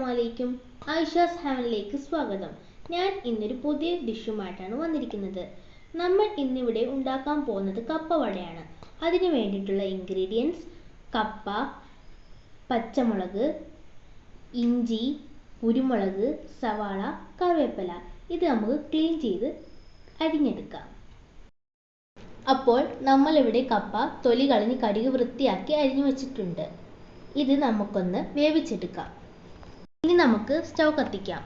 അസ്സലാമലൈക്കും. ആയിഷാസ് ഹാവനിലേക്ക് സ്വാഗതം. ഞാൻ ഇന്നൊരു പുതിയ ഡിഷുമായിട്ടാണ് വന്നിരിക്കുന്നത്. നമ്മൾ ഇന്നിവിടെ ഉണ്ടാക്കാൻ പോകുന്നത് കപ്പ വടയാണ്. അതിന് വേണ്ടിയിട്ടുള്ള ഇൻഗ്രീഡിയൻസ് കപ്പ, പച്ചമുളക്, ഇഞ്ചി, കുരുമുളക്, സവാള, കറിവേപ്പില. ഇത് നമുക്ക് ക്ലീൻ ചെയ്ത് അരിഞ്ഞെടുക്കാം. അപ്പോൾ നമ്മളിവിടെ കപ്പ തൊലി കളഞ്ഞ് കഴുകി വൃത്തിയാക്കി അരിഞ്ഞു വെച്ചിട്ടുണ്ട്. ഇത് നമുക്കൊന്ന് വേവിച്ചെടുക്കാം. ഇനി നമുക്ക് സ്റ്റൗ കത്തിക്കാം.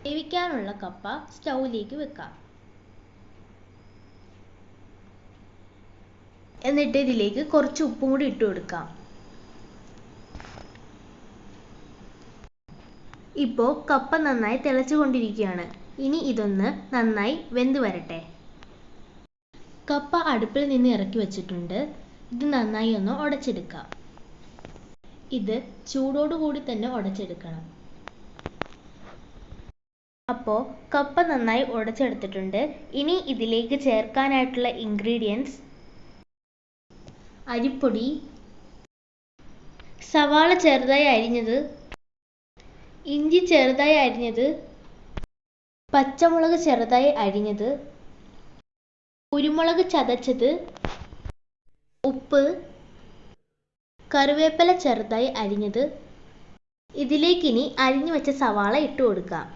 വേവിക്കാനുള്ള കപ്പ സ്റ്റൗവിലേക്ക് വെക്കാം. എന്നിട്ട് ഇതിലേക്ക് കുറച്ച് ഉപ്പും കൂടി ഇട്ട് കൊടുക്കാം. ഇപ്പോൾ കപ്പ നന്നായി തിളച്ചുകൊണ്ടിരിക്കുകയാണ്. ഇനി ഇതൊന്ന് നന്നായി വെന്ത് വരട്ടെ. കപ്പ അടുപ്പിൽ നിന്ന് ഇറക്കി വെച്ചിട്ടുണ്ട്. ഇത് നന്നായി ഒന്ന് ഉടച്ചെടുക്കാം. ഇത് ചൂടോടുകൂടി തന്നെ ഉടച്ചെടുക്കണം. അപ്പോൾ കപ്പ നന്നായി ഉടച്ചെടുത്തിട്ടുണ്ട്. ഇനി ഇതിലേക്ക് ചേർക്കാനായിട്ടുള്ള ഇൻഗ്രീഡിയൻസ് അരിപ്പൊടി, സവാള ചെറുതായി അരിഞ്ഞത്, ഇഞ്ചി ചെറുതായി അരിഞ്ഞത്, പച്ചമുളക് ചെറുതായി അരിഞ്ഞത്, കുരുമുളക് ചതച്ചത്, ഉപ്പ്, കറിവേപ്പില ചെറുതായി അരിഞ്ഞത്. ഇതിലേക്കിനി അരിഞ്ഞു വെച്ച സവാള ഇട്ട് കൊടുക്കാം.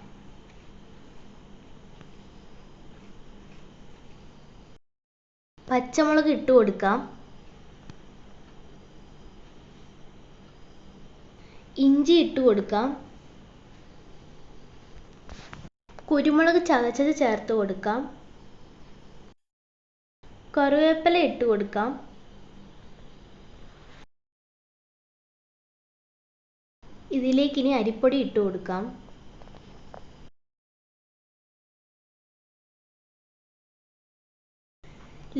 പച്ചമുളക് ഇട്ട് കൊടുക്കാം. ഇഞ്ചി ഇട്ട് കൊടുക്കാം. കുരുമുളക് ചതച്ചത് ചേർത്ത് കൊടുക്കാം. കറിവേപ്പില ഇട്ട് കൊടുക്കാം. ഇതിലേക്കിനി അരിപ്പൊടി ഇട്ട് കൊടുക്കാം.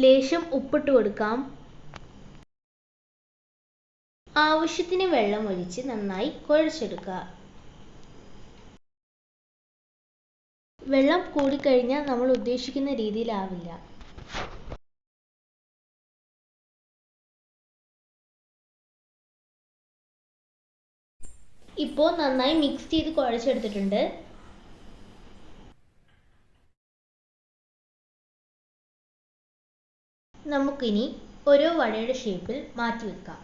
ലേശം ഉപ്പിട്ട് കൊടുക്കാം. ആവശ്യത്തിന് വെള്ളം ഒഴിച്ച് നന്നായി കുഴച്ചെടുക്കുക. വെള്ളം കൂടിക്കഴിഞ്ഞാൽ നമ്മൾ ഉദ്ദേശിക്കുന്ന രീതിയിലാവില്ല. ഇപ്പോൾ നന്നായി മിക്സ് ചെയ്ത് കുഴച്ചെടുത്തിട്ടുണ്ട്. നമുക്കിനി ഓരോ വടയുടെ ഷേപ്പിൽ മാറ്റി വെക്കാം.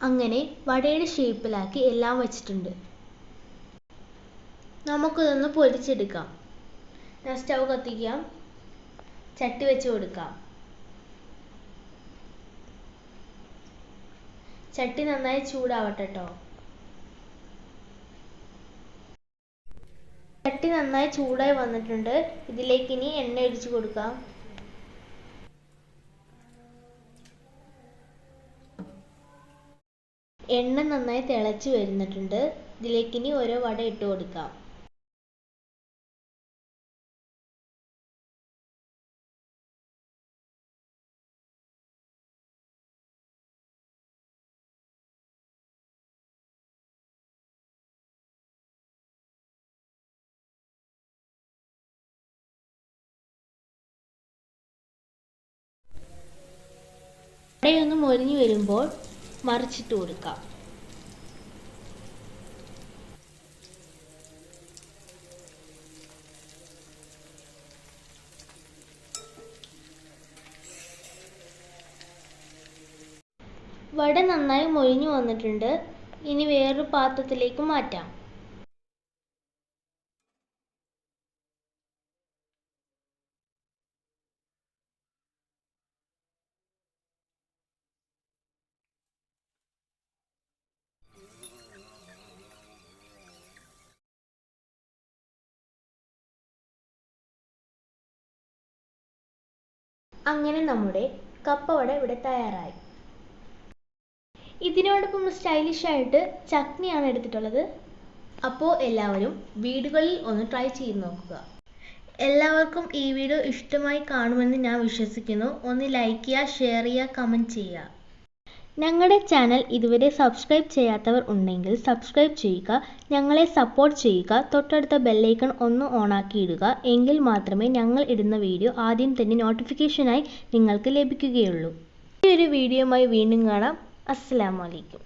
അങ്ങനെ വടയുടെ ഷേപ്പിലാക്കി എല്ലാം വെച്ചിട്ടുണ്ട്. നമുക്കിതൊന്ന് പൊരിച്ചെടുക്കാം. ഞാൻ സ്റ്റൗ കത്തിക്കാം. ചട്ടി വെച്ച് കൊടുക്കാം. ചട്ടി നന്നായി ചൂടാവട്ടെ കേട്ടോ. ചട്ടി നന്നായി ചൂടായി വന്നിട്ടുണ്ട്. ഇതിലേക്ക് ഇനി എണ്ണ ഒഴിച്ച് കൊടുക്കാം. എണ്ണ നന്നായി തിളച്ച് വരുന്നിട്ടുണ്ട്. ഇതിലേക്ക് ഇനി ഓരോ വട ഇട്ട് കൊടുക്കാം. വടയൊന്ന് മൊരിഞ്ഞു വരുമ്പോൾ മറിച്ചിട്ട് കൊടുക്കാം. വട നന്നായി മൊരിഞ്ഞു വന്നിട്ടുണ്ട്. ഇനി വേറൊരു പാത്രത്തിലേക്ക് മാറ്റാം. അങ്ങനെ നമ്മുടെ കപ്പ വട ഇവിടെ തയ്യാറായി. ഇതിനോടൊപ്പം സ്റ്റൈലിഷ് ആയിട്ട് ചട്നിയാണ് എടുത്തിട്ടുള്ളത്. അപ്പോൾ എല്ലാവരും വീടുകളിൽ ഒന്ന് ട്രൈ ചെയ്ത് നോക്കുക. എല്ലാവർക്കും ഈ വീഡിയോ ഇഷ്ടമായി കാണുമെന്ന് ഞാൻ വിശ്വസിക്കുന്നു. ഒന്ന് ലൈക്ക് ചെയ്യുക, ഷെയർ ചെയ്യുക, കമൻറ്റ് ചെയ്യുക. ഞങ്ങളുടെ ചാനൽ ഇതുവരെ സബ്സ്ക്രൈബ് ചെയ്യാത്തവർ ഉണ്ടെങ്കിൽ സബ്സ്ക്രൈബ് ചെയ്യുക, ഞങ്ങളെ സപ്പോർട്ട് ചെയ്യുക. തൊട്ടടുത്ത ബെല്ലൈക്കൺ ഒന്ന് ഓണാക്കിയിടുക. എങ്കിൽ മാത്രമേ ഞങ്ങൾ ഇടുന്ന വീഡിയോ ആദ്യം തന്നെ നോട്ടിഫിക്കേഷനായി നിങ്ങൾക്ക് ലഭിക്കുകയുള്ളൂ. ഈ ഒരു വീഡിയോയുമായി വീണ്ടും കാണാം. അസ്സലാമു അലൈക്കും.